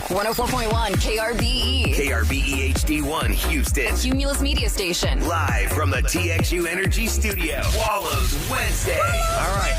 104.1 KRBE. KRBE HD1 Houston. Cumulus Media Station. Live from the TXU Energy Studio. Wallows Wednesday. All right,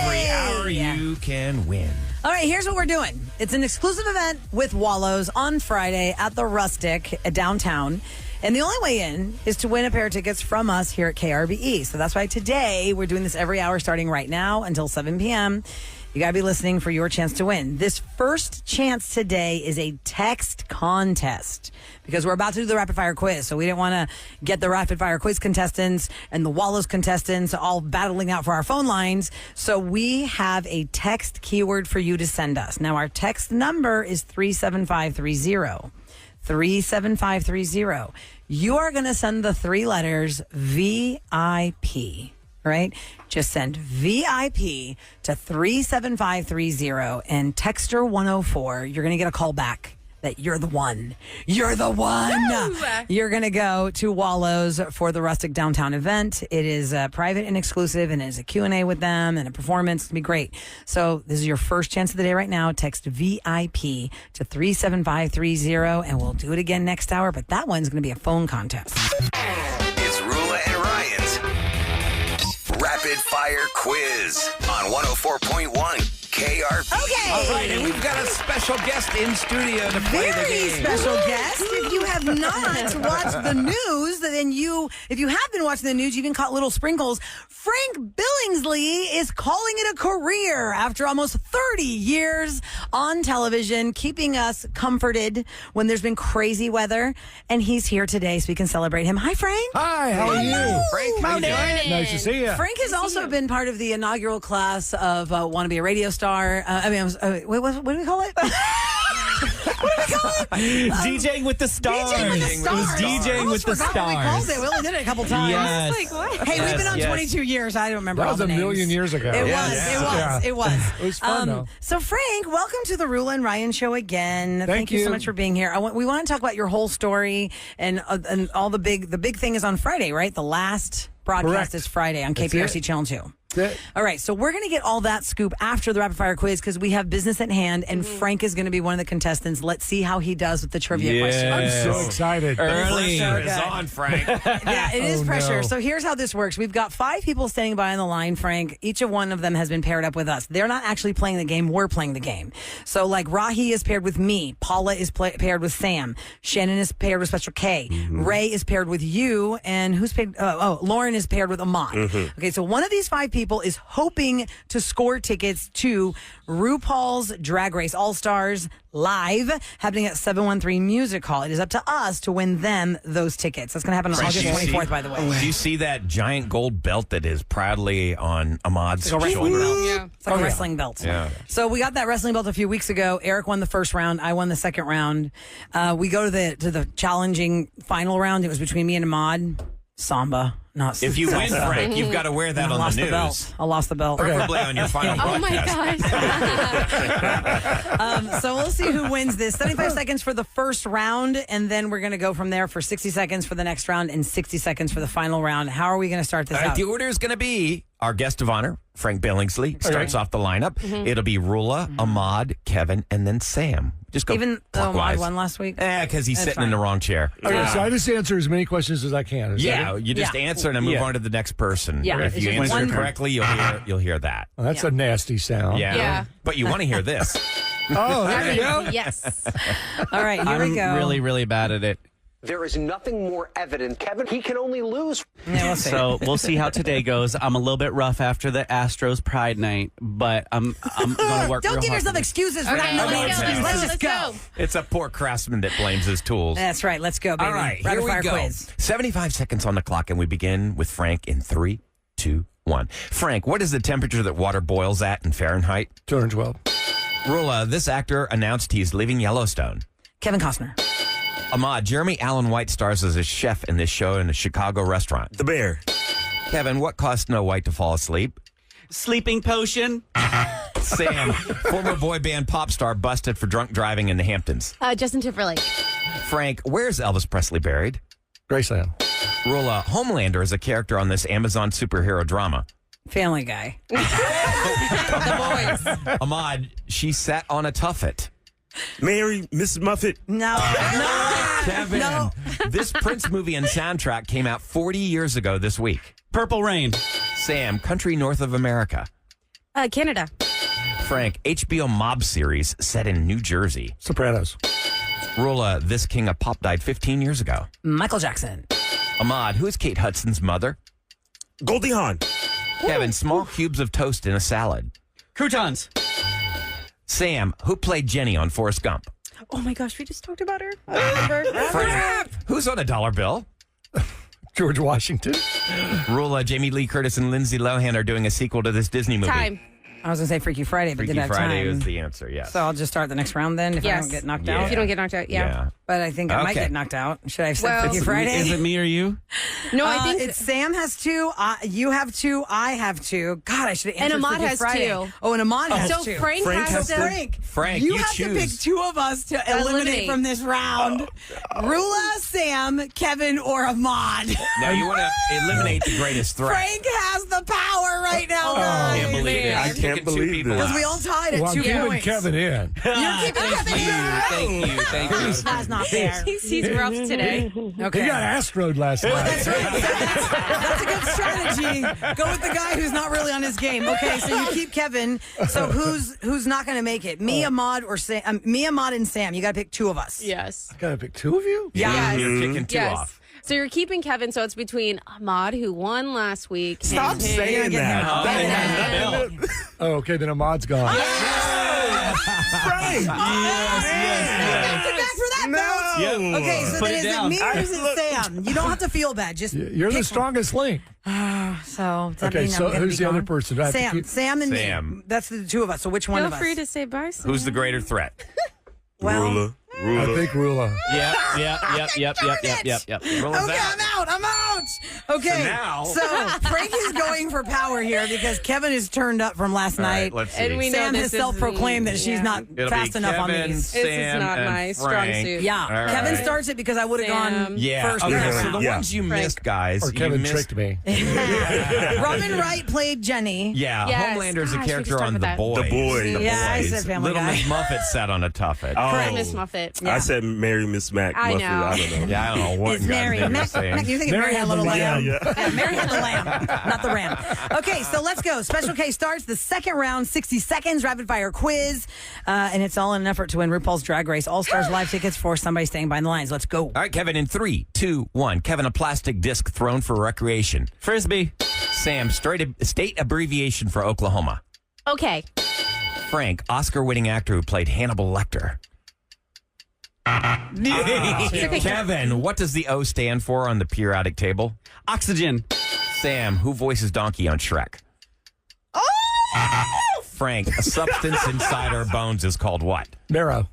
every hour you can win. All right, here's what we're doing. It's an exclusive event with Wallows on Friday at the Rustic downtown. And the only way in is to win a pair of tickets from us here at KRBE. So that's why today we're doing this every hour starting right now until 7 p.m. You got to be listening for your chance to win. This first chance today is a text contest because we're about to do the rapid fire quiz. So we didn't want to get the rapid fire quiz contestants and the Wallows contestants all battling out for our phone lines. So we have a text keyword for you to send us. Now our text number is 37530. 37530. You are going to send the three letters VIP. Right? Just send VIP to 37530 and texter 104. You're going to get a call back that you're the one. You're the one. Woo! You're going to go to Wallows for the Rustic Downtown event. It is private and exclusive, and it is a Q&A with them and a performance. It's going to be great. So this is your first chance of the day right now. Text VIP to 37530, and we'll do it again next hour, but that one's going to be a phone contest. It's Roula and Ryan's Rapid Fire Quiz on 104.1 KRP. Okay. All right, and we've got a special guest in studio to play the Very game. special guest. If you have not watched the news, then if you have been watching the news, you've even caught little sprinkles. Frank Billingsley is calling it a career after almost 30 years on television, keeping us comforted when there's been crazy weather. And he's here today so we can celebrate him. Hi, Frank. Hi, how are you? Frank, how you doing? Nice to see you. Frank has also been part of the inaugural class of Want to Be a Radio Star. What do we call it? What do we call it? DJing with the stars. DJing with the stars. It was DJing with the What we called stars. it. We only did it a couple times. Yes. Like, what? Hey, we've been on Yes. 22 years. I don't remember That all was the a names. million years ago. It Yeah. was. Yeah. It was. Yeah. It was. It was fun, though. So, Frank, welcome to the Roula and Ryan show again. Thank you so you. much for being here. We want to talk about your whole story and all the big thing is on Friday, right? The last broadcast Correct. is Friday on That's KPRC it. Channel 2. That's it. All right, so we're going to get all that scoop after the rapid fire quiz because we have business at hand, and Frank is going to be one of the contestants. Let's see how he does with the trivia questions. I'm so excited. Early Pressure is on, Frank. Yeah, it is Oh, pressure. no. So here's how this works. We've got 5 people standing by on the line, Frank. Each of one of them has been paired up with us. They're not actually playing the game. We're playing the game. So like Rahi is paired with me. Paula is paired with Sam. Shannon is paired with Special K. Ray is paired with you. And who's paired? Lauren is paired with Ahmad. Okay, so one of these 5 people is hoping to score tickets to RuPaul's Drag Race All-Stars live happening at 713 Music Hall. It is up to us to win them those tickets. That's going to happen on Frank, August do you 24th, see- by the way. Do you see that giant gold belt that is proudly on Ahmad's Like a wrestling shoulder? belt. Yeah. It's like a wrestling belt. Yeah. So we got that wrestling belt a few weeks ago. Eric won the first round. I won the second round. We go to the challenging final round. It was between me and Ahmad. Samba, not If you win, salsa. Frank, you've got to wear that I on lost the the belt. news. I lost the belt. Preferably on your final Oh my broadcast. gosh. So we'll see who wins this. 75 seconds for the first round, and then we're going to go from there for 60 seconds for the next round and 60 seconds for the final round. How are we going to start this All right, out? the order is going to be our guest of honor, Frank Billingsley, starts off the lineup. It'll be Roula, Ahmad, Kevin, and then Sam. Just go Even though Ahmad clockwise. won last week? Because he's That's sitting in fine. the wrong chair. Okay, so I just answer as many questions as I can. Is that Yeah, it? you just Yeah. answer and then move Yeah. on to the next person. Yeah, If it's you just answer one- correctly, you'll hear that. Well, that's Yeah. a nasty sound. Yeah. Yeah. But you want to hear this. Oh, there you go. Yes. All right, here we go. I'm really bad at it. There is nothing more evident, Kevin. He can only lose. Yeah, we'll see. So we'll see how today goes. I'm a little bit rough after the Astros Pride Night, but I'm going to work Don't real give hard yourself for excuses for Okay, not knowing let's go, excuses. let's Let's go, just let's go. go. It's a poor craftsman that blames his tools. That's right. Let's go, baby. All right, Rapid here we fire go. quiz. 75 seconds on the clock, and we begin with Frank in 3, 2, 1. Frank, what is the temperature that water boils at in Fahrenheit? 212. Roula, this actor announced he's leaving Yellowstone. Kevin Costner. Ahmad, Jeremy Allen White stars as a chef in this show in a Chicago restaurant. The Bear. Kevin, what caused Snow White to fall asleep? Sleeping potion. Sam, former boy band pop star busted for drunk driving in the Hamptons. Justin Timberlake. Frank, where's Elvis Presley buried? Graceland. Roula, Homelander is a character on this Amazon superhero drama. Family Guy. The boys. Ahmad, she sat on a tuffet. Mary, Mrs. Muffet. No. Kevin, No. this Prince movie and soundtrack came out 40 years ago this week. Purple Rain. Sam, country north of America. Canada. Frank, HBO mob series set in New Jersey. Sopranos. Roula, this king of pop died 15 years ago. Michael Jackson. Ahmad, who is Kate Hudson's mother? Goldie Hawn. Kevin, small cubes of toast in a salad. Croutons. Sam, who played Jenny on Forrest Gump? Oh my gosh, we just talked about her. Frank, who's on a dollar bill? George Washington. Roula, Jamie Lee Curtis and Lindsay Lohan are doing a sequel to this Disney movie. Time. I was going to say Freaky Friday, but Freaky didn't have Friday time. is the answer, yes. So I'll just start the next round then if I don't get knocked out. If you don't get knocked out, yeah. But I think I might Okay. get knocked out. Should I have said Well, Freaky Friday? Is it me or you? No, I think it's Sam has 2, you have 2, I have 2. God, I should have answered And Ahmad Freaky has Friday. 2. Oh, and Ahmad has so. 2. Frank has to. Frank, you you have choose. to pick 2 of us to eliminate from this round. Rula, Sam, Kevin, or Ahmad. Now you want to eliminate the greatest threat. Frank has the power right now, guys. Can't believe it. I You're can't picking two believe people this. Because we out. all tied at Well, I'm 2 keeping points. Kevin in. You're keeping Kevin in. Thank you. That's not fair. He's rough today. Okay. He got Astroed last night. That's right. That's a good strategy. Go with the guy who's not really on his game. Okay, so you keep Kevin. So who's not going to make it? Me, Ahmad, or Sam? Me, Ahmad, and Sam. You got to pick 2 of us. Yes. Gotta pick 2 of you? Yeah. You're kicking 2 Yes. off. So you're keeping Kevin, so it's between Ahmad, who won last week. Stop and him. saying that. Oh, okay, then Ahmad's gone. Frank. Back to back for that belt. No. Okay, so Put then it is it down. me or is it Sam? You don't have to feel bad. Just You're the pick strongest link. one. So does that Okay, mean so I'm gonna who's be the other gone? person? Do I have to Sam. keep- Sam and Sam. me. That's the 2 of us. So which one Feel of us? free to say bye. Sam. Who's the greater threat? Well, Rula. I think Rula. Yep. Roula's Okay, out. I'm out. Okay, So now- Frank is going for power here because Kevin is turned up from last All right, night. let's see. And we know Sam this has is self-proclaimed the- that she's yeah. not It'll fast be enough on Kevin, these. This is Sam, not and my strong Frank. suit. Yeah, All Kevin right. starts it because I would have Sam. gone Yeah. first. Okay. in that So the round. ones you Frank. missed, guys. Or you Kevin missed, tricked me. Robin Wright played Jenny. Yeah, Yes. Homelander's Gosh, a we character just on talked The about Boys. The Boys. The Yeah, I Boys. said Family Little Guy. Miss Muffet sat on a tuffet. Correct, Oh. Miss Muffet. Yeah. I said Mary, Miss Mac. I Muffet. know. I don't know. Yeah, I don't know what It's Mary. goddamn you're Mac, saying. you think Mary had a little lamb? Yeah. Mary had the lamb, not the ram. Okay, so let's go. Special K starts the second round, 60 seconds, rapid fire quiz. And it's all in an effort to win RuPaul's Drag Race All-Stars live tickets for somebody staying behind the lines. Let's go. All right, Kevin, in 3, 2, 1. Kevin, a plastic disc thrown for recreation. Frisbee. Sam, state abbreviation for Oklahoma. Okay. Frank, Oscar-winning actor who played Hannibal Lecter. Kevin, what does the O stand for on the periodic table? Oxygen. Sam, who voices Donkey on Shrek? Oh! Frank, a substance inside our bones is called what? Marrow.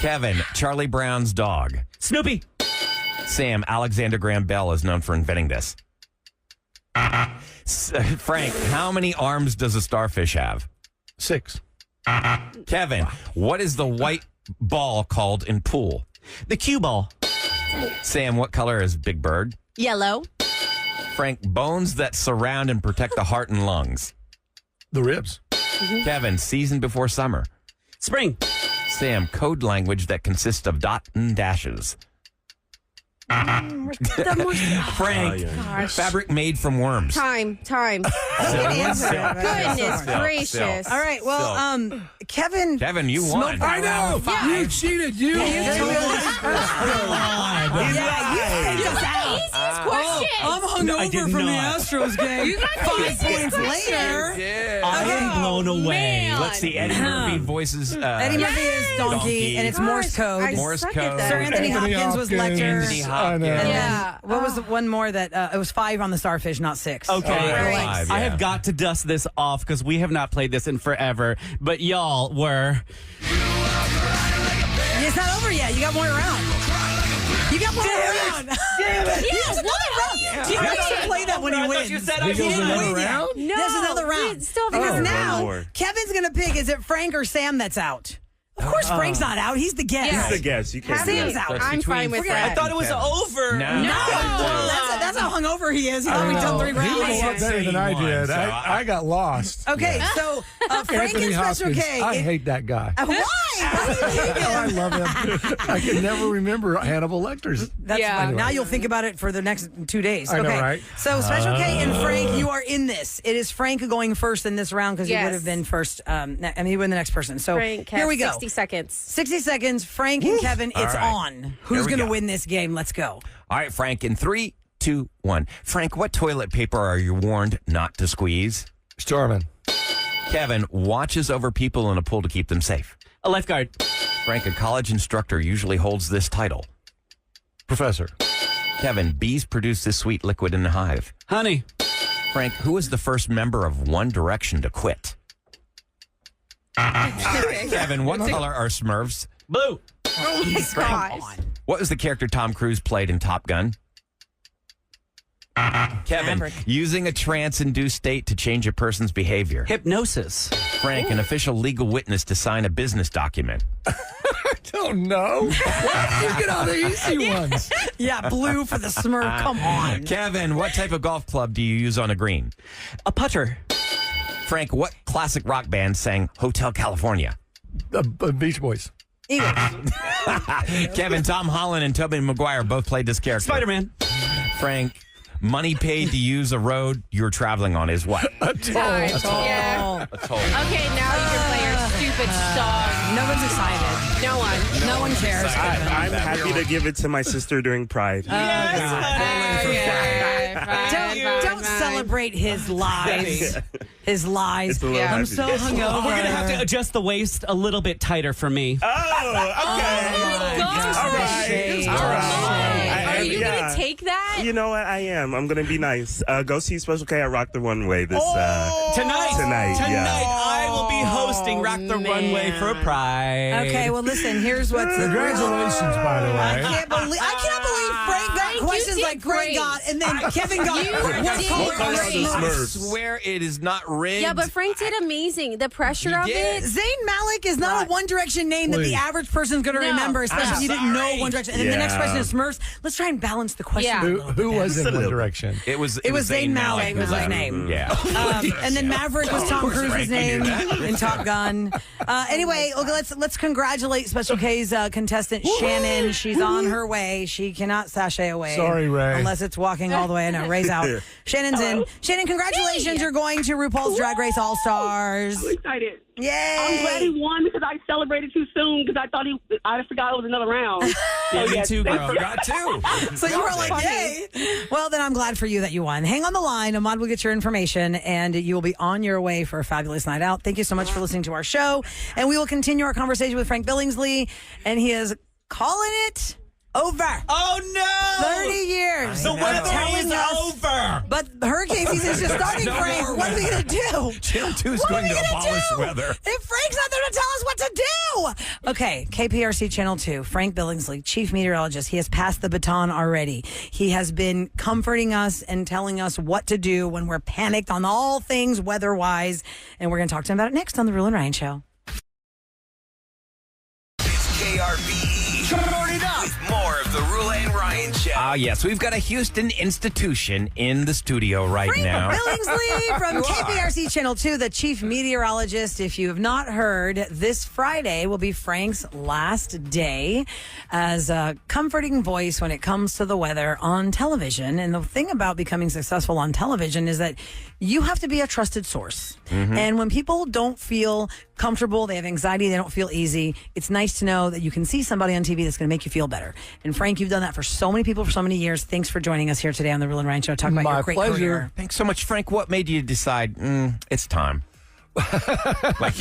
Kevin, Charlie Brown's dog. Snoopy. Sam, Alexander Graham Bell is known for inventing this. Frank, how many arms does a starfish have? 6. Kevin, what is the white ball called in pool? The cue ball. Sam, what color is Big Bird? Yellow. Frank, bones that surround and protect the heart and lungs. The ribs. Kevin, season before summer. Spring. Sam, code language that consists of dot and dashes. Frank, fabric made from worms. Time. Goodness gracious. All right, well, Kevin. Kevin, you won. I know. You cheated. You. Yeah, you sent us out. Easiest question. I'm hungover from the not. Astros game. You got 5 points later. I am blown away. man. Let's see. Eddie Murphy voices. Eddie Murphy is donkey, and it's Morse code. I Morse suck code. at that. Sir Anthony Hopkins was Lecter. Anthony Hopkins. And then, Yeah. what was the one more that it was 5 on the starfish, not 6. Okay, Right. Five, I yeah. have got to dust this off because we have not played this in forever. But y'all were. It's not over yet. You got one round. You got one round. Damn it. Yes, another round. You have to play that when he wins. You said He goes another round? No, There's another round. we still have Because one now more. Kevin's going to pick, is it Frank or Sam that's out? Of course, Frank's not out. He's the guest. He's the guest. You can't do Sam's that. out. I'm fine with I that. thought it was over. No. That's how hungover he is. He's only done 3 He was a lot rounds. better than I did. So I got lost. Okay, so Frank Anthony and Special Hopkins. K. I hate that guy. Why? Why do you hate him? I love him. I can never remember Hannibal Lecter's. That's Yeah. fine. Now you'll think about it for the next 2 days. I know, okay. right? So Special K and Frank, you are in this. It is Frank going first in this round because he Yes. would have been first. He would been the next person. So Frank here has we go. 60 seconds. 60 seconds. Frank and Kevin, it's right. on. Who's we going to go. win this game? Let's go. All right, Frank, in 3, 2, 1. Frank, what toilet paper are you warned not to squeeze? Starman. Kevin watches over people in a pool to keep them safe. A lifeguard. Frank, a college instructor usually holds this title. Professor. Kevin, bees produce this sweet liquid in the hive. Honey. Frank, who was the first member of One Direction to quit? Kevin, what color are Smurfs? Blue. Gosh. What was the character Tom Cruise played in Top Gun? Kevin, Maverick. using a trance-induced state to change a person's behavior. Hypnosis. Frank, an official legal witness to sign a business document. Don't know. You get all the easy ones. Yeah, blue for the Smurf. Come on. Kevin, what type of golf club do you use on a green? A putter. Frank, what classic rock band sang Hotel California? Beach Boys. Eagles. Kevin, Tom Holland and Tobey Maguire both played this character. Spider-Man. Frank, money paid to use a road you're traveling on is what? Time. Yeah. A toll. Okay, now you can play your stupid song. No one's excited. No one. No one cares. I'm happy to give it to my sister during Pride. Don't celebrate his lies. His lies. It's a little Yeah. I'm happy. so hungover. We're going to have to adjust the waist a little bit tighter for me. Oh, okay. gosh. All right. All right. Are you Yeah. going to take that? You know what? I am. I'm going to be nice. Go see Special K at Rock the Runway this Tonight. Tonight, yeah. I will be hosting Rock the man. Runway for Pride. Okay, well, listen, here's what's... Congratulations, by the I way. cannot believe Frank got Frank, you questions did like Frank great. got, and then Kevin got... You what did color What color are the great. I Smurfs? swear it is not rigged. Yeah, but Frank did amazing. The pressure of did. it. Zayn Malik is not a One Direction name that the Please. average person's going to No. remember, especially if you didn't know sorry. One Direction. And then the next Yeah. question is Smurfs. Let's try and balance the question. Yeah. a little Who bit. was in One Direction? It was Zayn Malik was his left. name. Yeah. And then Maverick was Tom course, Cruise's Frank, I name knew that. in Top Gun. Anyway, okay, let's congratulate Special K's contestant Shannon. She's on her way. She cannot sashay away. Sorry, Ray. Unless it's walking all the way. No, Ray's out. Shannon's in. Shannon, congratulations. You're going to RuPaul's Drag Race All Stars. Excited. Yay! I'm glad he won because I celebrated too soon because I forgot it was another round. Yeah, me too, bro. Forgot too. So you were like, yay. Well, then I'm glad for you that you won. Hang on the line. Ahmad will get your information, and you will be on your way for a fabulous night out. Thank you so much for listening to our show. And we will continue our conversation with Frank Billingsley, and he is calling it over. Oh, no! 30 years. The weather Telling is us- over. But hurricane season is just starting, No Frank. more What are we going to do? Channel 2 is What going are we to gonna abolish do? weather. If Frank's not there to tell us what to do. Okay, KPRC Channel 2, Frank Billingsley, Chief Meteorologist. He has passed the baton already. He has been comforting us and telling us what to do when we're panicked on all things weather-wise. And we're going to talk to him about it next on The Roula and Ryan Show. It's KRBE. Turn it up. With more of the Roula and Ryan Show. Ah, yes. We've got a Houston institution in the studio right Frank now. Billingsley from KPRC Channel 2, the chief meteorologist. If you have not heard, this Friday will be Frank's last day as a comforting voice when it comes to the weather on television. And the thing about becoming successful on television is that you have to be a trusted source. And when people don't feel comfortable, they have anxiety, they don't feel easy, it's nice to know that you can see somebody on TV that's going to make you feel better. And Frank, you've done that for so many people for so many years. Thanks for joining us here today on the Roula and Ryan Show. Talk about My your great pleasure. career. Thanks so much, Frank. What made you decide it's time? Like,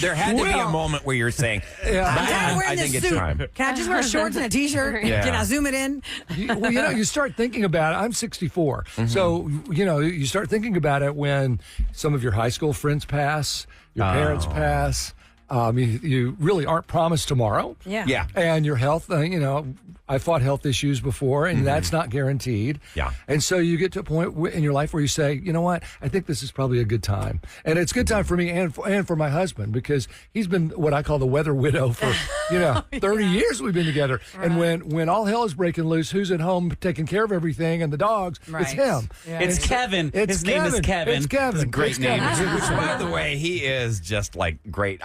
there had to be a moment where you're saying, I'm tired of wearing I this think it's suit. time. Can I just wear shorts and a t-shirt? Yeah. Can I zoom it in? You start thinking about it. I'm 64. So, you start thinking about it when some of your high school friends pass, your parents pass. You really aren't promised tomorrow. Yeah. Yeah. And your health, I I've fought health issues before, and that's not guaranteed. Yeah. And so you get to a point in your life where you say, you know what, I think this is probably a good time. And it's a good time for me and for my husband, because he's been what I call the weather widow for, 30 years we've been together. Right. And when all hell is breaking loose, who's at home taking care of everything and the dogs? Right. It's him. Yeah. It's Kevin. His name is Kevin. It's Kevin. It's a great name. Which, by the way, he is just like great.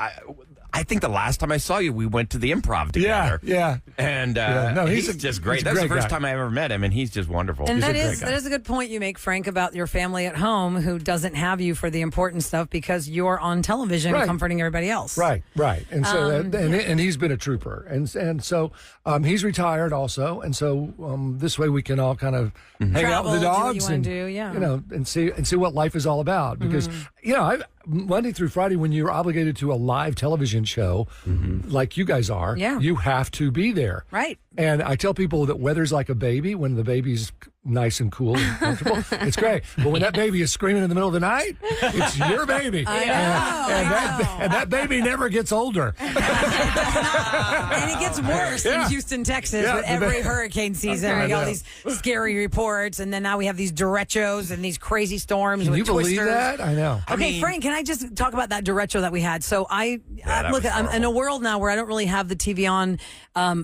I think the last time I saw you, we went to the Improv together. Yeah. And No, he's just great. That's the first time I ever met him, and he's just wonderful. And He's that is a good point you make, Frank, about your family at home who doesn't have you for the important stuff because you're on television comforting everybody else. Right. And so and he's been a trooper, and so he's retired also, and so this way we can all kind of hang out with the dogs and and see what life is all about, because Monday through Friday, when you're obligated to a live television show like you guys are, you have to be there. Right. And I tell people that weather's like a baby. When the baby's nice and cool and comfortable, it's great. But when that baby is screaming in the middle of the night, it's your baby. I know. And that baby never gets older. And it gets worse in Houston, Texas, with every hurricane season. We got all these scary reports, and then now we have these derechos and these crazy storms Can with you twisters. believe that? I know. Okay, Frank, can I just talk about that derecho that we had? So I'm in a world now where I don't really have the TV on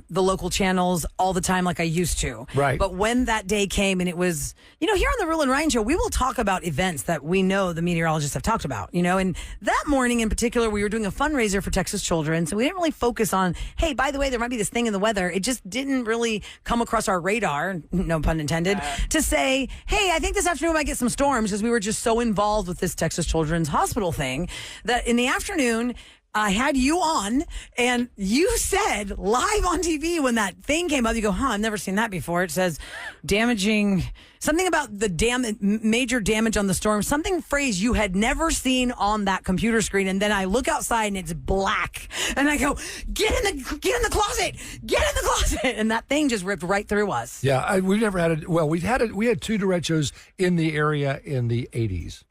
the local channels all the time like I used to. Right. But when that day came, and it was, here on the Roula and Ryan show, we will talk about events that we know the meteorologists have talked about, and that morning in particular, we were doing a fundraiser for Texas children. So we didn't really focus on, hey, by the way, there might be this thing in the weather. It just didn't really come across our radar, no pun intended, to say, hey, I think this afternoon we might get some storms, because we were just so involved with this Texas Children's Hospital thing that in the afternoon, I had you on, and you said live on TV when that thing came up, you go, I've never seen that before. It says something about the major damage on the storm, phrase you had never seen on that computer screen. And then I look outside and it's black, and I go, get in the closet, and that thing just ripped right through us. Yeah, we've never had it. Well, we had two derechos in the area in the 80s.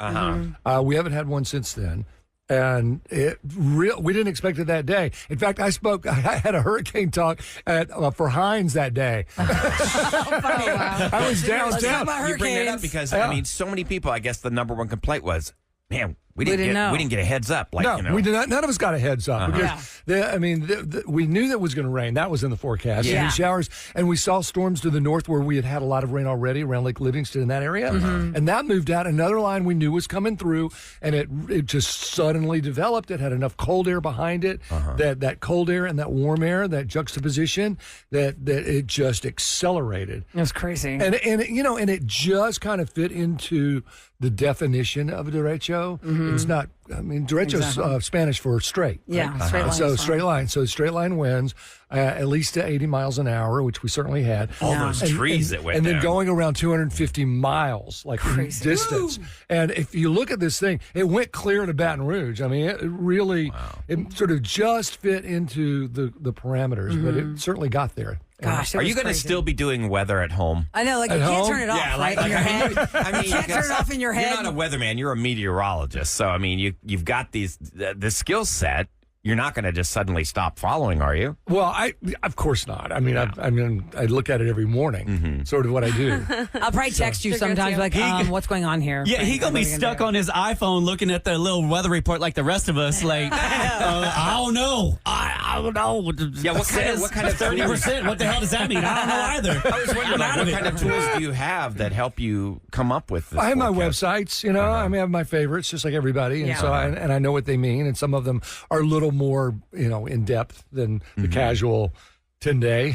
We haven't had one since then. And we didn't expect it that day. In fact, I had a hurricane talk for Heinz that day. I was downtown. You bring it up because, so many people, I guess the number one complaint was, man, we didn't get a heads up. We did not. None of us got a heads up because we knew that it was going to rain. That was in the forecast. Yeah. Showers, and we saw storms to the north where we had a lot of rain already around Lake Livingston in that area, and that moved out. Another line we knew was coming through, and it just suddenly developed. It had enough cold air behind it that cold air and that warm air, that juxtaposition, that it just accelerated. It was crazy, and it just kind of fit into the definition of a derecho. It's not, derecho is Spanish for straight. Yeah, right? Straight line. So straight line. So straight line winds, at least to 80 miles an hour, which we certainly had. All those trees that went and then down. going around 250 miles, like in distance. Woo! And if you look at this thing, it went clear to Baton Rouge. It really, it sort of just fit into the parameters, but it certainly got there. Gosh, are you going to still be doing weather at home? I know, you can't turn it off, right? In your head. You can't turn it off in your head. You're not a weatherman. You're a meteorologist. So, you've got the skill set. You're not going to just suddenly stop following, are you? Well, of course not. I look at it every morning, sort of what I do. I'll probably text you sometimes, like, what's going on here? Yeah, he's going to be stuck on his iPhone looking at the little weather report like the rest of us. Like, I don't know. I don't know. Yeah, what kind of 30%? What the hell does that mean? I don't know either. I was wondering, what kind of tools do you have that help you come up with this? I have my websites, I have my favorites, just like everybody, and so I know what they mean, and some of them are a little more, in depth than the casual 10-day.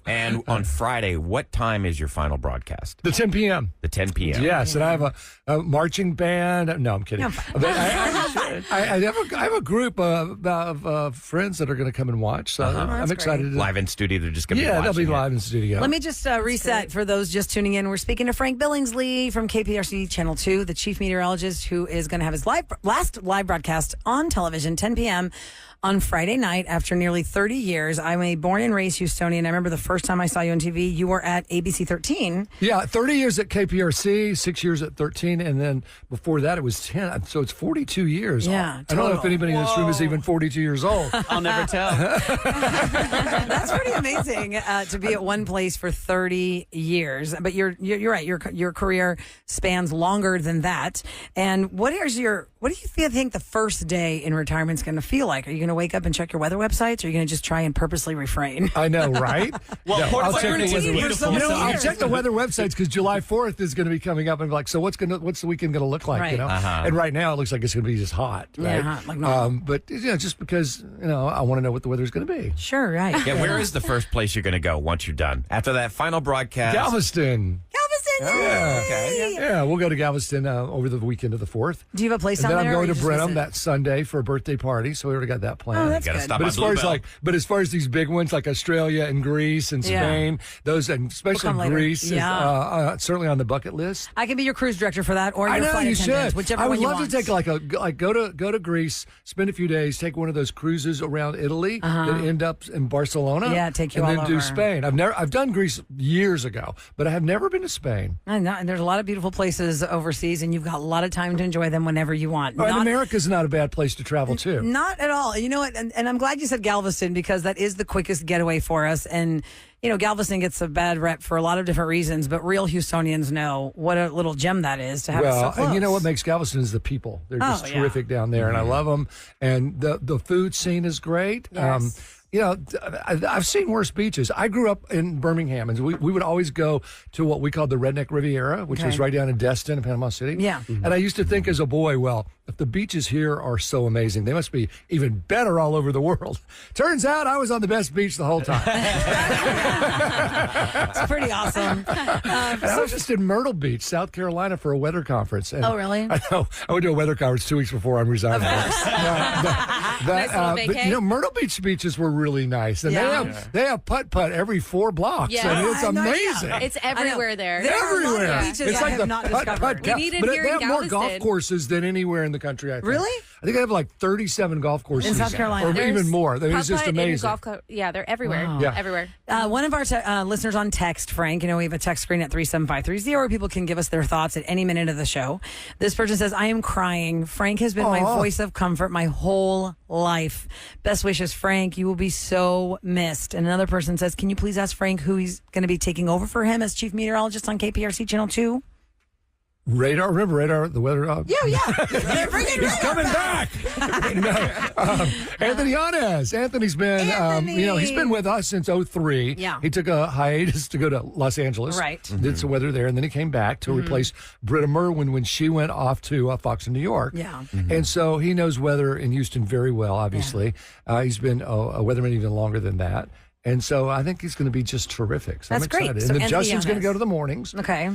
And on Friday, what time is your final broadcast? The 10 p.m. The 10 p.m. Yes, and I have a marching band. No, I'm kidding. But I have a group of friends that are going to come and watch. So I'm excited. Live in studio, they're just going to be watching. Yeah, they'll be live in studio. Let me just reset for those just tuning in. We're speaking to Frank Billingsley from KPRC Channel 2, the chief meteorologist who is going to have his last live broadcast on television, 10 p.m. on Friday night after nearly 30 years. I'm a born and raised Houstonian. I remember the first time I saw you on TV, you were at ABC 13. Yeah, 30 years at KPRC, 6 years at 13, and then before that it was 10. So it's 42 years. Yeah, I don't know if anybody in this room is even 42 years old. I'll never tell. That's pretty amazing to be at one place for 30 years. But you're right. Your career spans longer than that. And what do you think the first day in retirement is going to feel like? Are you going to wake up and check your weather websites, or are you going to just try and purposely refrain? I know, right? Well, I'll check the weather. beautiful. I'll check the weather websites because July 4th is going to be coming up, and be like, so what's the weekend going to look like? Right. You know, and right now it looks like it's going to be just hot. Right? Yeah, hot, like normal. But just because I want to know what the weather's going to be. Sure, right. Yeah, where is the first place you're going to go once you're done? After that final broadcast? Galveston. Yeah. Okay. Yeah, we'll go to Galveston over the weekend of the 4th. Do you have a place and down then there? I'm going to Brenham that Sunday for a birthday party, so we already got that planned. Oh, that's gotta good. stop But by as far as these big ones like Australia and Greece and Spain, those, and especially come later. Greece, is Yeah. certainly on the bucket list. I can be your cruise director for that, or your I know flight you attendant, should. whichever I would one you love want. to take go to Greece, spend a few days, take one of those cruises around Italy that end up in Barcelona. Yeah, take you and all then do over. Spain. I've done Greece years ago, but I have never been to Spain. I know, and there's a lot of beautiful places overseas, and you've got a lot of time to enjoy them whenever you want. And America's not a bad place to travel to. Not at all. You know what? And I'm glad you said Galveston, because that is the quickest getaway for us. And Galveston gets a bad rep for a lot of different reasons, but real Houstonians know what a little gem that is to have it so close. And you know what makes Galveston is the people. They're just terrific down there, and I love them. And the food scene is great. Yes. I've seen worse beaches. I grew up in Birmingham, and we would always go to what we called the Redneck Riviera, which was right down in Destin in Panama City. Yeah. And I used to think as a boy, well, if the beaches here are so amazing, they must be even better all over the world. Turns out I was on the best beach the whole time. It's pretty awesome. And I was just in Myrtle Beach, South Carolina, for a weather conference. And Oh, really? I know. I went to a weather conference 2 weeks before I'm resigning. Nice little vacay. Myrtle Beach beaches were really nice, and they have putt-putt every 4 blocks. Yeah. I mean, it's I know, amazing. It's everywhere there. There are a lot of Everywhere. beaches It's I like have the not putt-putt discovered. We need it But here they in have more golf Galveston. courses than anywhere in the country, I think. Really? I think I have like 37 golf courses. In South Carolina. Or There's even more. I mean, it's just putt-putt and amazing. they're everywhere. Wow. Yeah. Everywhere. One of our listeners on text, Frank, we have a text screen at 37530 where people can give us their thoughts at any minute of the show. This person says, I am crying. Frank has been my voice of comfort my whole life. Best wishes, Frank. You will be so missed. And another person says, can you please ask Frank who he's going to be taking over for him as chief meteorologist on KPRC Channel 2? Radar, remember Radar, the weather? Yeah. Bring it He's coming back. Anthony Yanez. Anthony's been, he's been with us since 2003. Yeah. He took a hiatus to go to Los Angeles. Right. Did some weather there, and then he came back to replace Britta Merwin when she went off to Fox in New York. Yeah. And so he knows weather in Houston very well, obviously. He's been a weatherman even longer than that. And so I think he's going to be just terrific. So That's I'm excited. great. So And then Anthony Justin's going to Yanez. go to the mornings. Okay.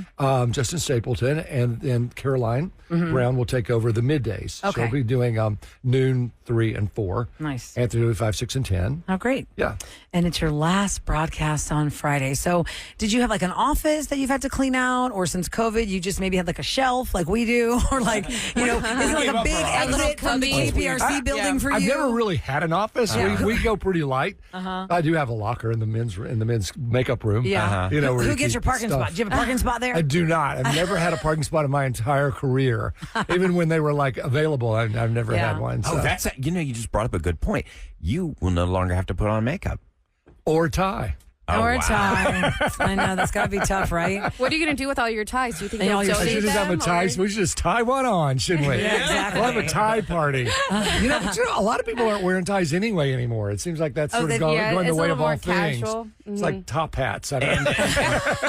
Justin Stapleton, and then Caroline Brown will take over the middays. Okay. She'll be doing noon, 3, and 4. Nice. Anthony will do 5, 6, and 10. Oh, great. Yeah. And it's your last broadcast on Friday. So did you have like an office that you've had to clean out? Or since COVID, you just maybe had like a shelf like we do? Or like, is it like a big exit from the KPRC building for you? I've never really had an office. We go pretty light. I do have a locker in the men's makeup room. Yeah. Where Who you gets your keep parking stuff. spot? Do you have a parking spot there? I do not. I've never had a parking spot in my entire career. Even when they were like available, I've never had one. So. Oh, that's you just brought up a good point. You will no longer have to put on makeup Or tie. Oh, or wow. tie. I know, that's got to be tough, right? What are you going to do with all your ties? Do you think And you'll all your- I donate should just have a them, tie. or- We should just tie one on, shouldn't we? Yeah, exactly. We'll have a tie party. But a lot of people aren't wearing ties anyway anymore. It seems like that's sort of going the it's a way little of all more things. casual. It's like top hats. I don't know.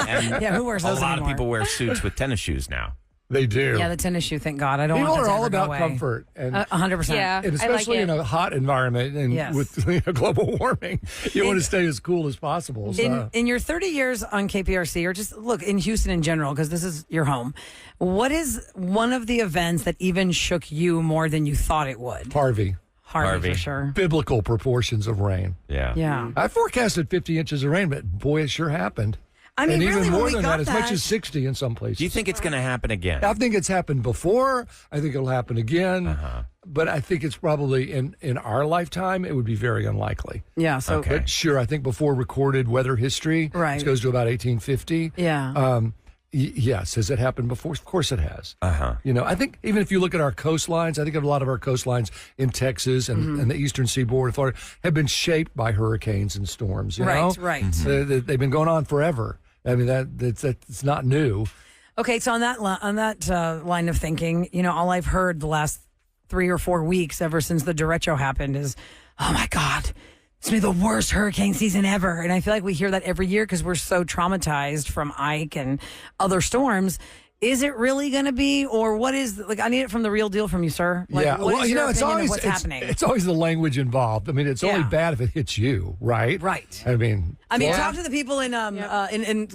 And Yeah, who wears a those lot anymore? of people wear suits with tennis shoes now. They do. Yeah, the tennis shoe, thank God. I don't People want that are to all ever go about away. comfort. And 100%. Yeah. And especially I in like a hot environment and Yes. with global warming, you want to stay as cool as possible. So. In your 30 years on KPRC, or just look in Houston in general, because this is your home, what is one of the events that even shook you more than you thought it would? Harvey. Harvey, for sure. Biblical proportions of rain. Yeah. Yeah. I forecasted 50 inches of rain, but boy, it sure happened. I mean, and really, even more when we than got that, as much as 60 in some places. Do you think it's going to happen again? I think it's happened before. I think it'll happen again. But I think it's probably in our lifetime, it would be very unlikely. Yeah. So, But sure, I think before recorded weather history, Right. which goes to about 1850. yeah. Yes, has it happened before? Of course it has. You know, I think even if you look at our coastlines, I think a lot of our coastlines in Texas and the eastern seaboard of Florida have been shaped by hurricanes and storms. You know? Right. They've been going on forever. I mean, that's not new. Okay, so on that line of thinking, you know, all I've heard the last 3 or 4 weeks ever since the derecho happened is, oh my God, it's going to be the worst hurricane season ever. And I feel like we hear that every year because we're so traumatized from Ike and other storms. Is it really going to be, or what is, like, I need it from the real deal from you, sir. Like, Yeah, what is your it's opinion always of what's happening? It's always the language involved. I mean, it's only bad if it hits you, right? Right. I mean, talk to the people in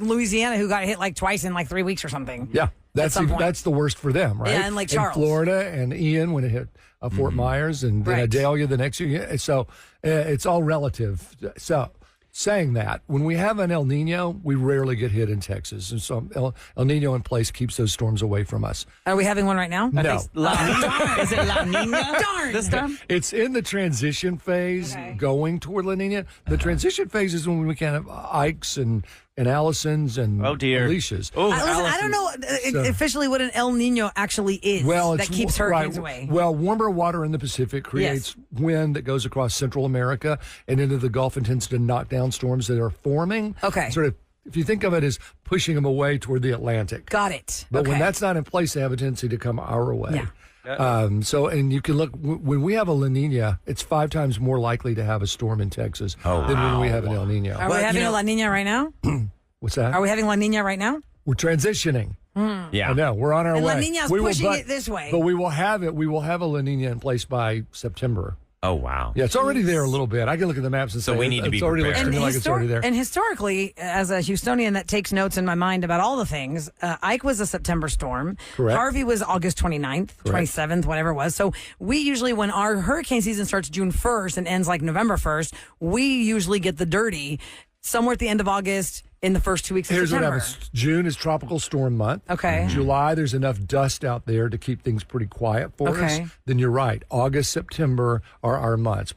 Louisiana who got hit like twice in like 3 weeks or something. yeah, that's some point. that's the worst for them, right? Yeah, and like Charles. in Florida, and Ian when it hit Fort Myers, and then Right. Adelia the next year. So it's all relative. So saying that, when we have an El Nino, we rarely get hit in Texas, and so El Nino in place keeps those storms away from us. Are we having one right now? No. Is it La Nina? Darn. This time? It's in the transition phase, going toward La Nina. The transition phase is when we can have Ikes and Allisons and Oh, dear. Alicias. Oh, Listen, I don't know officially what an El Nino actually is that keeps hurricanes away. Well, warmer water in the Pacific creates wind that goes across Central America and into the Gulf and tends to knock down storms that are forming. Okay. Sort of, if you think of it as pushing them away toward the Atlantic. Got it. But when Okay. that's not in place, they have a tendency to come our way. Yeah. And you can look, when we have a La Nina, it's 5 times more likely to have a storm in Texas than when we have an El Nino. Are we having a La Nina right now? What's that? Are we having La Nina right now? We're transitioning. Yeah. I know. We're on our And way. La Nina's We will- pushing it this way. But we will have it. We will have a La Nina in place by September. Oh, wow. Yeah, it's already there a little bit. I can look at the maps and So say we need to be it's already prepared. looks to me like it's already there. And historically, as a Houstonian that takes notes in my mind about all the things, Ike was a September storm. Correct. Harvey was August 29th, 27th, whatever it was. So we usually, when our hurricane season starts June 1st and ends like November 1st, we usually get the dirty somewhere at the end of August in the first 2 weeks of Here's what September. happens. June is tropical storm month. Okay. July, there's enough dust out there to keep things pretty quiet for Okay. us. Then you're right. August, September are our months.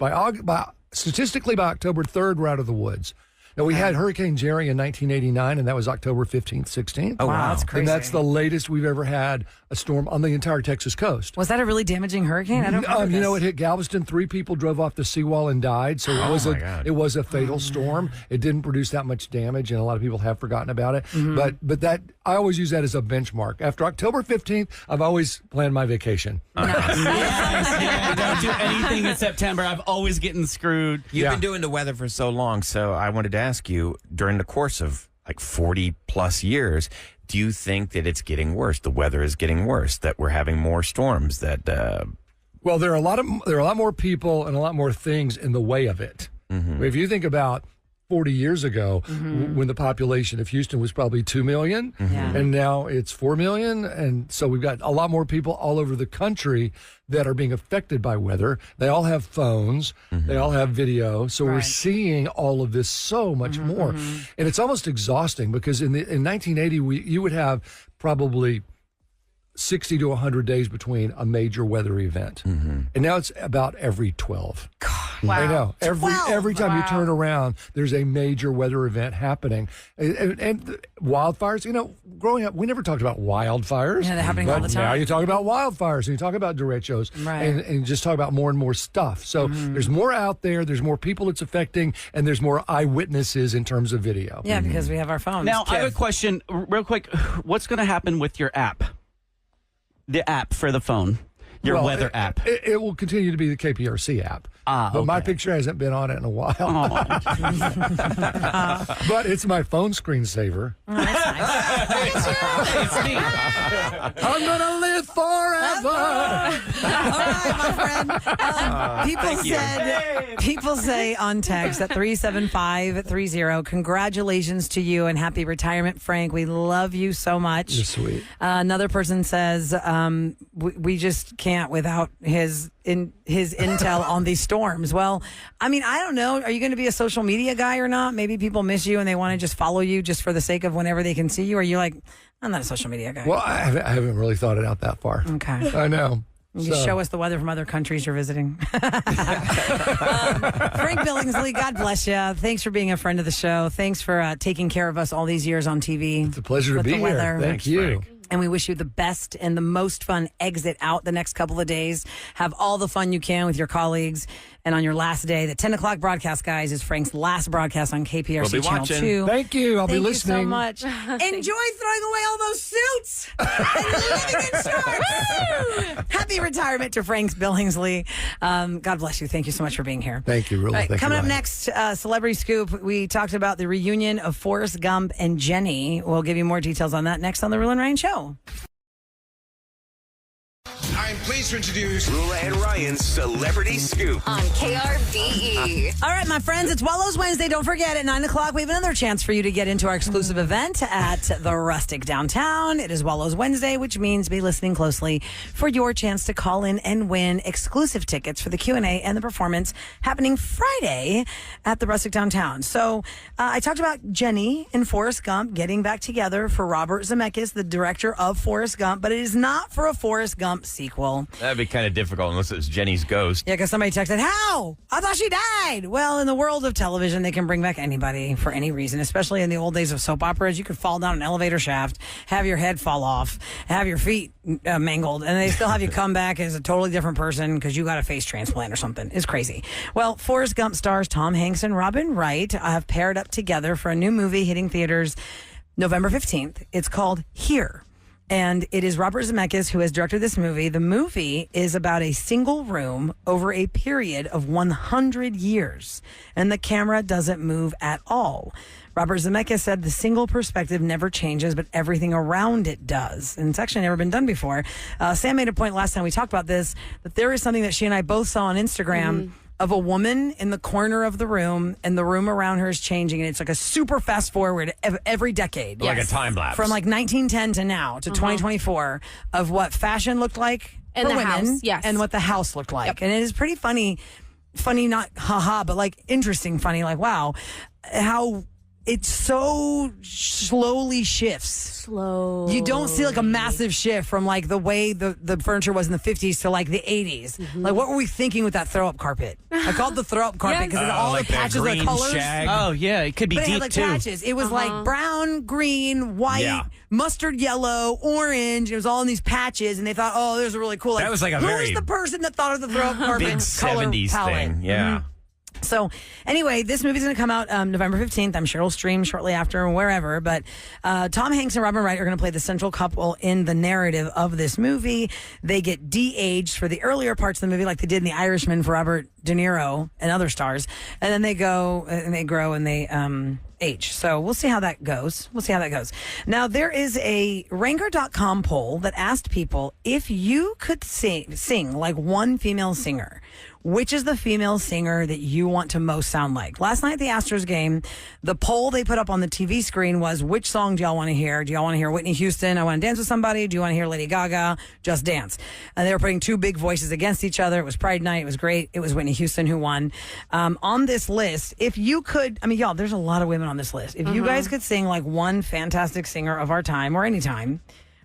Statistically, by October 3rd, we're out of the woods. Now, we had Hurricane Jerry in 1989, and that was October 15th, 16th. Oh, wow. That's crazy. And that's the latest we've ever had a storm on the entire Texas coast. Was that a really damaging hurricane? I don't remember You know, this. it hit Galveston. 3 people drove off the seawall and died. So it was a fatal storm. It didn't produce that much damage, and a lot of people have forgotten about it. Mm-hmm. But that I always use that as a benchmark. After October 15th, I've always planned my vacation. Yeah, don't do anything in September. I'm always getting screwed. You've been doing the weather for so long, so I wanted to ask you, during the course of like 40 plus years, do you think that it's getting worse? The weather is getting worse, that we're having more storms, that Well, there are a lot more people and a lot more things in the way of it. If you think about 40 years ago, when the population of Houston was probably 2 million, and now it's 4 million. And so we've got a lot more people all over the country that are being affected by weather. They all have phones. They all have video. So we're seeing all of this so much more. And it's almost exhausting because in 1980, you would have probably 60 to 100 days between a major weather event. And now it's about every 12. Wow. I know. Every time you turn around, there's a major weather event happening. And wildfires, you know, growing up, we never talked about wildfires. Yeah, they're happening but all the time. Now you talk about wildfires and you talk about derechos and just talk about more and more stuff. So there's more out there, there's more people it's affecting, and there's more eyewitnesses in terms of video. Yeah, because we have our phones. Now, I have a question real quick. What's going to happen with your app? The app for the phone. Your weather app. It will continue to be the KPRC app. But my picture hasn't been on it in a while. But it's my phone screensaver. Oh, that's nice. It's neat. I'm going to live forever. All right, my friend. People say on text at 37530, congratulations to you and happy retirement, Frank. We love you so much. You're sweet. Another person says, we just can't without his in his intel on these storms. Well, I mean, I don't know. Are you going to be a social media guy or not? Maybe people miss you and they want to just follow you just for the sake of whenever they can see you. Or are you like, I'm not a social media guy? Well, I haven't really thought it out that far. Okay. I know. You show us the weather from other countries you're visiting. Frank Billingsley, God bless you. Thanks for being a friend of the show. Thanks for taking care of us all these years on TV. It's a pleasure to be here. Thank you. Frank. And we wish you the best and the most fun exit out the next couple of days. Have all the fun you can with your colleagues. And on your last day, the 10 o'clock broadcast, guys, is Frank's last broadcast on KPRC We'll be Channel watching. 2. Thank you. I'll be listening. Thank you so much. Enjoy throwing away all those suits and living in shorts. Happy retirement to Frank Billingsley. God bless you. Thank you so much for being here. Thank you, Roula. Right, Thank coming you, up Ryan. next, Celebrity Scoop. We talked about the reunion of Forrest Gump and Jenny. We'll give you more details on that next on the Roula and Ryan Show. I'm pleased to introduce Roula and Ryan's Celebrity Scoop. On KRBE. All right, my friends, it's Wallows Wednesday. Don't forget, at 9 o'clock, we have another chance for you to get into our exclusive event at the Rustic downtown. It is Wallows Wednesday, which means be listening closely for your chance to call in and win exclusive tickets for the Q&A and the performance happening Friday at the Rustic downtown. So I talked about Jenny and Forrest Gump getting back together for Robert Zemeckis, the director of Forrest Gump, but it is not for a Forrest Gump sequel. That'd be kind of difficult unless it was Jenny's ghost. Yeah, because somebody texted, how? I thought she died. Well, in the world of television, they can bring back anybody for any reason, especially in the old days of soap operas. You could fall down an elevator shaft, have your head fall off, have your feet mangled, and they still have you come back as a totally different person because you got a face transplant or something. It's crazy. Well, Forrest Gump stars Tom Hanks and Robin Wright have paired up together for a new movie hitting theaters November 15th. It's called Here. And it is Robert Zemeckis who has directed this movie. The movie is about a single room over a period of 100 years, and the camera doesn't move at all. Robert Zemeckis said the single perspective never changes, but everything around it does. And it's actually never been done before. Sam made a point last time we talked about this, that there is something that she and I both saw on Instagram of a woman in the corner of the room, and the room around her is changing, and it's like a super fast forward of every decade. Like a time lapse. From like 1910 to now to 2024 of what fashion looked like And for the women, house, yes. and what the house looked like. And it is pretty funny, not haha, but like interesting funny, like wow, how it so slowly shifts. Slow. You don't see like a massive shift from like the way the furniture was in the 50s to like the 80s. Like what were we thinking with that throw up carpet? I called it the throw up carpet because all like the that patches of green colors. shag. Oh, yeah. It could be But it deep, had like too. patches. It was like brown, green, white, mustard yellow, orange. It was all in these patches, and they thought, oh, there's a really cool. That was like a who very is the person that thought of the throw up carpet big color 70s palette? thing. Yeah. So anyway, this movie's going to come out November 15th. I'm sure it'll stream shortly after wherever. But Tom Hanks and Robin Wright are going to play the central couple in the narrative of this movie. They get de-aged for the earlier parts of the movie like they did in The Irishman for Robert De Niro and other stars. And then they go and they grow and they age. So we'll see how that goes. Now, there is a Ranker.com poll that asked people if you could sing like one female singer, which is the female singer that you want to most sound like? Last night at the Astros game, the poll they put up on the TV screen was, which song do y'all want to hear? Do y'all want to hear Whitney Houston, I Want to Dance with Somebody? Do you want to hear Lady Gaga, Just Dance? And they were putting two big voices against each other. It was Pride Night. It was great. It was Whitney Houston who won. On this list, if you could, I mean, y'all, there's a lot of women on this list. If you guys could sing like one fantastic singer of our time or any time,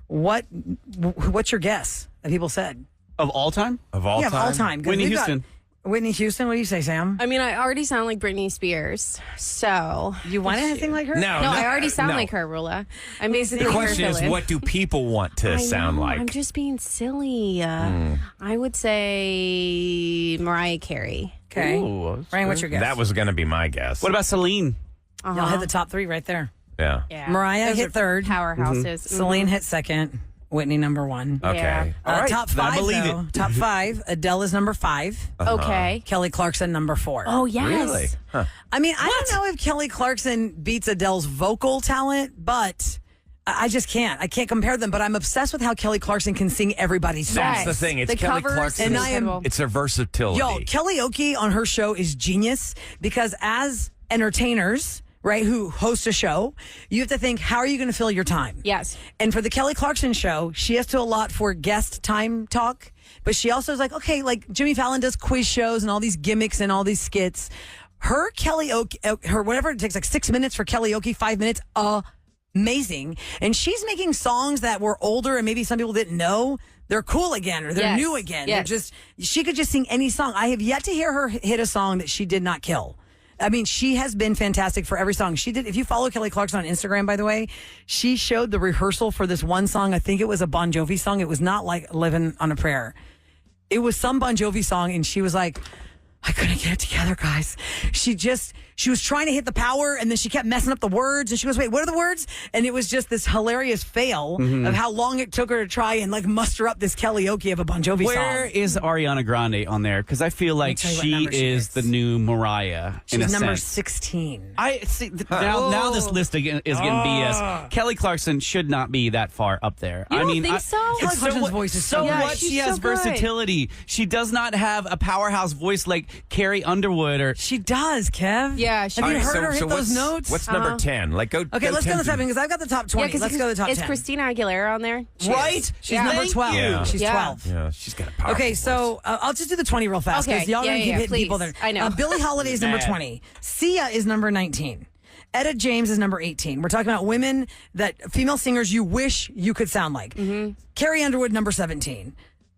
what's your guess that people said? Of all time? Of all Yeah, time? of all time. 'Cause Whitney we've got Houston. Whitney Houston, what do you say, Sam? I mean, I already sound like Britney Spears, so You want to sing like her? no, I already sound like her, Rula. I'm basically The her question is, villain. what do people want to sound know, like? I'm just being silly. I would say Mariah Carey. Okay. Ooh, Ryan, what's your guess? That was going to be my guess. What about Celine? Y'all hit the top three right there. Yeah. Yeah. Mariah Those hit are third. powerhouses. Celine hit second. Whitney number one. Okay. Yeah. All right. Top I five, believe though. it. Top five. Adele is number 5. Okay. Kelly Clarkson number 4. Oh yes. Really? Huh. I mean, I don't know if Kelly Clarkson beats Adele's vocal talent, but I just can't. I can't compare them, but I'm obsessed with how Kelly Clarkson can sing everybody's songs. That's the thing. It's The Kelly covers, Clarkson. and I am- It's her versatility. Yo, karaoke on her show is genius because as entertainers, right, who hosts a show, you have to think, how are you going to fill your time? Yes. And for the Kelly Clarkson show, she has to allot for guest time talk, but she also is like, okay, like Jimmy Fallon does quiz shows and all these gimmicks and all these skits. Her her whatever, it takes like 6 minutes for karaoke, 5 minutes, amazing. And she's making songs that were older and maybe some people didn't know. They're cool again or they're new again. Yes. She could just sing any song. I have yet to hear her hit a song that she did not kill. I mean, she has been fantastic for every song. She did. If you follow Kelly Clarkson on Instagram, by the way, she showed the rehearsal for this one song. I think it was a Bon Jovi song. It was not like Living on a Prayer. It was some Bon Jovi song, and she was like, I couldn't get it together, guys. She was trying to hit the power, and then she kept messing up the words. And she goes, wait, what are the words? And it was just this hilarious fail of how long it took her to try and like muster up this karaoke of a Bon Jovi song. Where is Ariana Grande on there? Because I feel like she is the new Mariah. She's number 16. I see. Now this list again is getting BS. Kelly Clarkson should not be that far up there. You don't think so? Kelly Clarkson's voice is so what? good. She She's has so good. versatility. She does not have a powerhouse voice like Carrie Underwood or. She does, Kev. Yeah, have you heard her hit those notes? What's number 10? Like go. Okay, let's go to the top because I've got the top 20. Yeah, let's go to the top 10. Is Christina Aguilera on there? Right? She's number 12. Yeah. She's Yeah. 12. Yeah, she's got a powerful Okay, voice. so I'll just do the 20 real fast because Okay. y'all Yeah, gonna keep yeah, hitting please. people there. I know. Billie Holiday is number Mad. 20. Sia is number 19. Etta James is number 18. We're talking about women female singers you wish you could sound like. Carrie Underwood, number 17.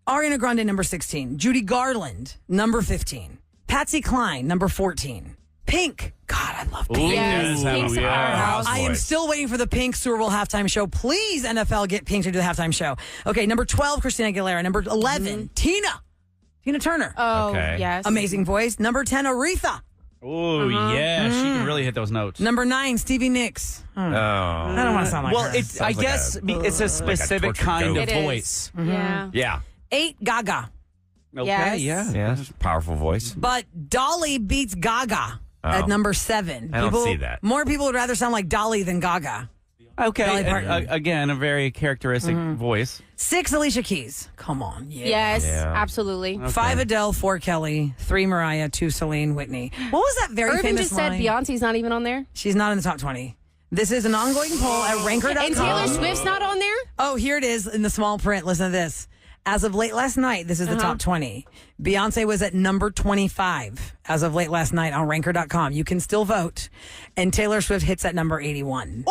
Ariana Grande, number 16. Judy Garland, number 15. Patsy Cline, number 14. Pink. God, I love Pink. Yes, Pink's a powerhouse. I am still waiting for the Pink Super Bowl halftime show. Please, NFL, get Pink to do the halftime show. Okay, number 12, Christina Aguilera. Number 11, Tina Turner. Oh, Okay. yes. Amazing voice. Number 10, Aretha. Oh, yeah. She can really hit those notes. Number 9, Stevie Nicks. Oh. I don't want to sound like Well, her. it's, I Sounds like guess it's a specific tortured kind goat. of It is. voice. Yeah. Yeah. 8, Gaga. Okay, Yes. yeah. Yeah. Powerful voice. But Dolly beats Gaga at number 7. I don't see that. More people would rather sound like Dolly than Gaga. Okay. Dolly Parton. Again, a very characteristic voice. 6, Alicia Keys. Come on. Yeah. Yes, Yeah. absolutely. 5, Adele. 4, Kelly. 3, Mariah. 2, Celine. Whitney. What was that very Urban famous just said line? Beyonce's not even on there. She's not in the top 20. This is an ongoing poll at ranker.com. And Taylor Swift's not on there? Oh, here it is in the small print. Listen to this. As of late last night, this is the top 20. Beyonce was at number 25 as of late last night on ranker.com. You can still vote. And Taylor Swift hits at number 81. You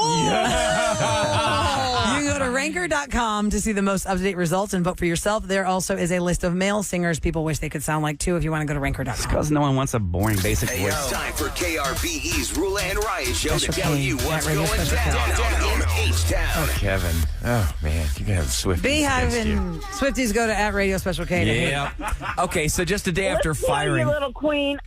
can go to ranker.com to see the most up-to-date results and vote for yourself. There also is a list of male singers people wish they could sound like, too, if you want to go to ranker.com. Because no one wants a boring basic Hey, voice. it's time for KRBE's Roula and Riot Show to Special tell K. you what's Yeah, radio going special down in H-Town. Kevin. Oh man, you're gonna have Swifties Be against you. having Swifties go to at Radio Special K. to hit. Yeah. Okay, so just a day after firing, little queen.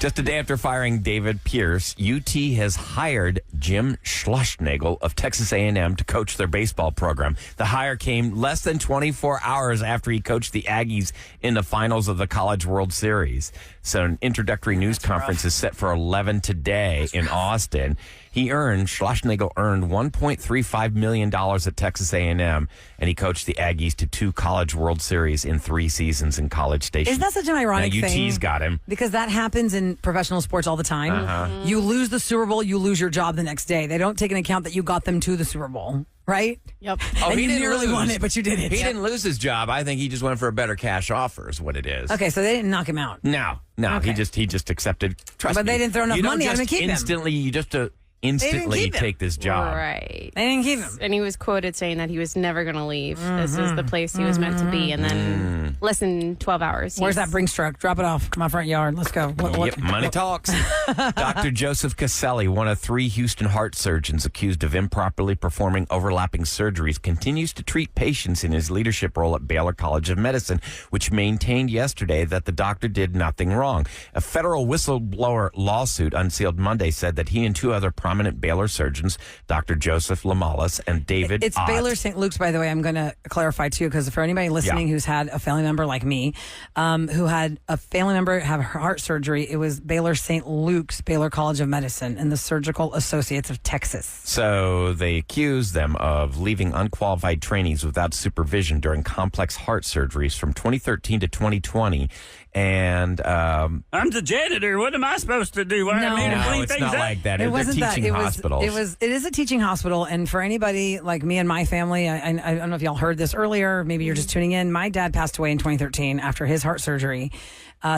just a day after firing David Pierce, UT has hired Jim Schlossnagel of Texas A&M to coach their baseball program. The hire came less than 24 hours after he coached the Aggies in the finals of the College World Series. So an introductory news conference is set for 11 today in Austin. Schlossnagel earned $1.35 million at Texas A&M, and he coached the Aggies to 2 College World Series in 3 seasons in College Station. Isn't that such an ironic now, thing? UT's got him. Because that happens in professional sports all the time. You lose the Super Bowl, you lose your job the next day. They don't take into account that you got them to the Super Bowl, right? Yep. And you didn't nearly won it, but you did it. He didn't lose his job. I think he just went for a better cash offer is what it is. Okay, so they didn't knock him out. No, Okay. he just accepted. Trust But me, they didn't throw enough you don't money at him just to keep him. instantly. You just instantly keep him. take this job. Right. They didn't keep him. And he was quoted saying that he was never going to leave. This is the place he was meant to be. And then less than 12 hours. Where's that Brinks truck? Drop it off my front yard. Let's go. Yep, money talks. Dr. Joseph Caselli, one of 3 Houston heart surgeons accused of improperly performing overlapping surgeries, continues to treat patients in his leadership role at Baylor College of Medicine, which maintained yesterday that the doctor did nothing wrong. A federal whistleblower lawsuit unsealed Monday said that he and 2 other prominent Baylor surgeons, Dr. Joseph Lamalas and David It's Ott. Baylor St. Luke's, by the way. I'm going to clarify, too, because for anybody listening who's had a family member like me, who had a family member have heart surgery, it was Baylor St. Luke's, Baylor College of Medicine, and the Surgical Associates of Texas. So they accused them of leaving unqualified trainees without supervision during complex heart surgeries from 2013 to 2020 And I'm the janitor. What am I supposed to do? No, it's not like that. It They're wasn't that. teaching hospitals. It is a teaching hospital, and for anybody like me and my family, I don't know if y'all heard this earlier. Maybe you're just tuning in. My dad passed away in 2013 after his heart surgery.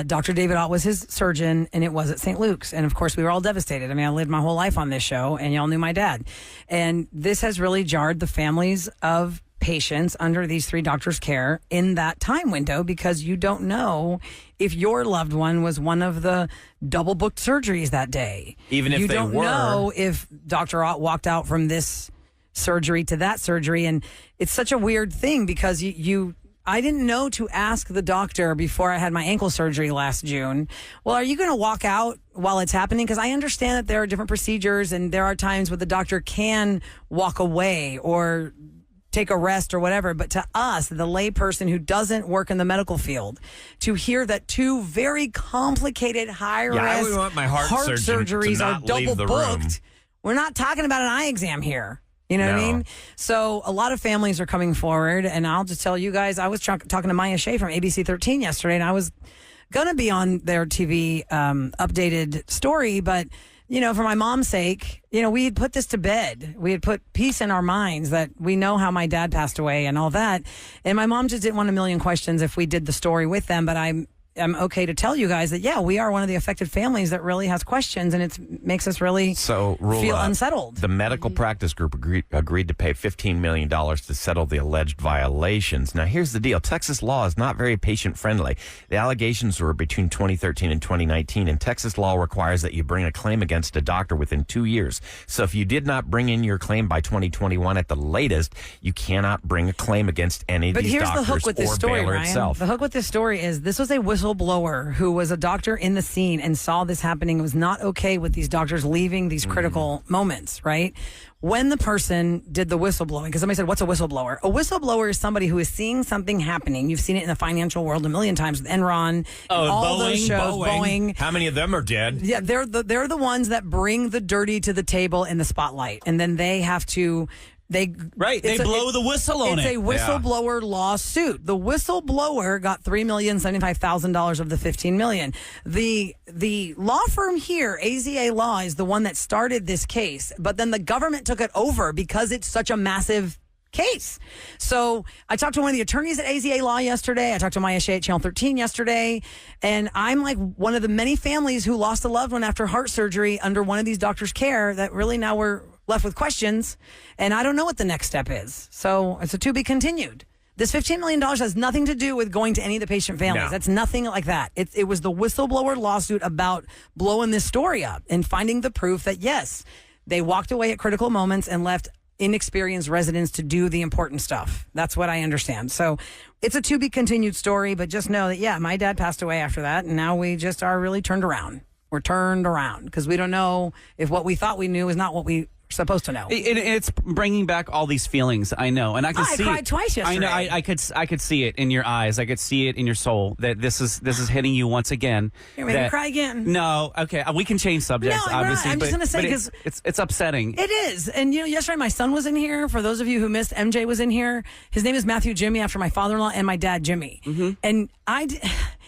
Dr. David Ott was his surgeon, and it was at St. Luke's. And of course, we were all devastated. I mean, I lived my whole life on this show, and y'all knew my dad. And this has really jarred the families of patients under these three doctors' care in that time window, because you don't know if your loved one was one of the double booked surgeries that day. Even if you they don't were. know if Dr. Ott walked out from this surgery to that surgery. And it's such a weird thing because I didn't know to ask the doctor before I had my ankle surgery last June, well, are you going to walk out while it's happening? Because I understand that there are different procedures and there are times where the doctor can walk away or take a rest or whatever. But to us, the lay person who doesn't work in the medical field, to hear that two very complicated, high-risk I would want my heart surgeon surgeries to are not leave double the room. booked. We're not talking about an eye exam here. You know what I mean? So a lot of families are coming forward, and I'll just tell you guys, I was talking to Maya Shea from ABC 13 yesterday, and I was going to be on their TV updated story, but, you know, for my mom's sake, you know, we had put this to bed. We had put peace in our minds that we know how my dad passed away and all that. And my mom just didn't want a million questions if we did the story with them, but I'm okay to tell you guys that, yeah, we are one of the affected families that really has questions, and it makes us really feel unsettled. The medical practice group agreed to pay $15 million to settle the alleged violations. Now, here's the deal. Texas law is not very patient-friendly. The allegations were between 2013 and 2019, and Texas law requires that you bring a claim against a doctor within 2 years. So if you did not bring in your claim by 2021 at the latest, you cannot bring a claim against any of these doctors the hook with this story, Baylor Ryan. itself. The hook with this story is this was a whistleblower who was a doctor in the scene and saw this happening, was not okay with these doctors leaving these critical moments, right? When the person did the whistleblowing, because somebody said, what's a whistleblower? A whistleblower is somebody who is seeing something happening. You've seen it in the financial world a million times with Enron, all those shows, Boeing. How many of them are dead? Yeah, they're the ones that bring the dirty to the table in the spotlight, and then they have to... They blow the whistle on it. It's a whistleblower lawsuit. The whistleblower got $3,075,000 of the $15 million. The law firm here, AZA Law, is the one that started this case, but then the government took it over because it's such a massive case. So I talked to one of the attorneys at AZA Law yesterday. I talked to Maya Shea at Channel 13 yesterday, and I'm like one of the many families who lost a loved one after heart surgery under one of these doctors' care that really now we're left with questions, and I don't know what the next step is. So it's a to be continued. This $15 million has nothing to do with going to any of the patient families. No. That's nothing like that. It was the whistleblower lawsuit about blowing this story up and finding the proof that, yes, they walked away at critical moments and left inexperienced residents to do the important stuff. That's what I understand. So it's a to be continued story, but just know that, yeah, my dad passed away after that, and now we just are really turned around. We're turned around because we don't know if what we thought we knew is not what we supposed to know. It's bringing back all these feelings. I know, and I can see. I cried twice yesterday. I know. I could see it in your eyes. I could see it in your soul that this is hitting you once again. You're making me cry again. No, okay, we can change subjects. No, obviously, I'm just going to say because it's upsetting. It is, and you know, yesterday my son was in here. For those of you who missed, MJ was in here. His name is Matthew Jimmy, after my father-in-law and my dad Jimmy. Mm-hmm. And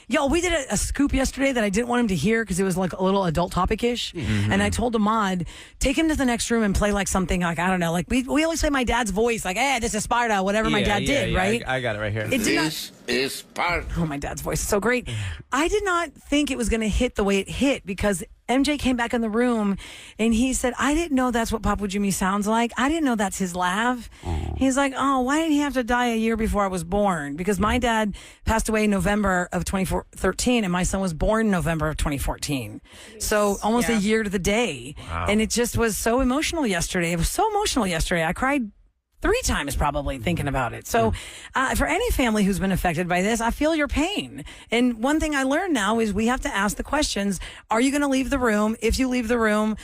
y'all, we did a scoop yesterday that I didn't want him to hear because it was like a little adult topic-ish. Mm-hmm. And I told Ahmad, take him to the next room and play like something like, I don't know, like we always play my dad's voice, like, hey, this is Sparta, whatever my dad did, right? I got it right here. This is Sparta. Oh, my dad's voice is so great. I did not think it was going to hit the way it hit because MJ came back in the room and he said, I didn't know that's what Papa Jimmy sounds like. I didn't know that's his laugh. He's like, oh, why did he have to die a year before I was born? Because my dad passed away in November of 2013 and my son was born in November of 2014. So almost a year to the day. Wow. And it just was so emotional yesterday. It was so emotional yesterday. I cried 3 times probably thinking about it. So for any family who's been affected by this, I feel your pain. And one thing I learned now is we have to ask the questions. Are you going to leave the room? If you leave the room,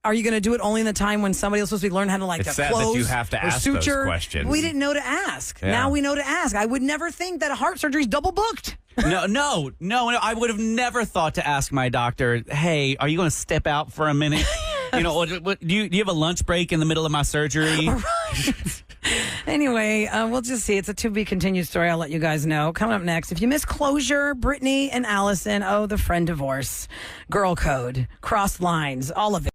are you going to do it only in the time when somebody else supposed to be learning how to like it's to sad close that you have to or ask suture? Those questions. We didn't know to ask. Yeah. Now we know to ask. I would never think that a heart surgery is double booked. No. I would have never thought to ask my doctor, hey, are you going to step out for a minute? You know, do you have a lunch break in the middle of my surgery? Right. Anyway, we'll just see. It's a to be continued story. I'll let you guys know. Coming up next, if you miss closure, Brittany and Allison, the friend divorce, girl code, crossed lines, all of it.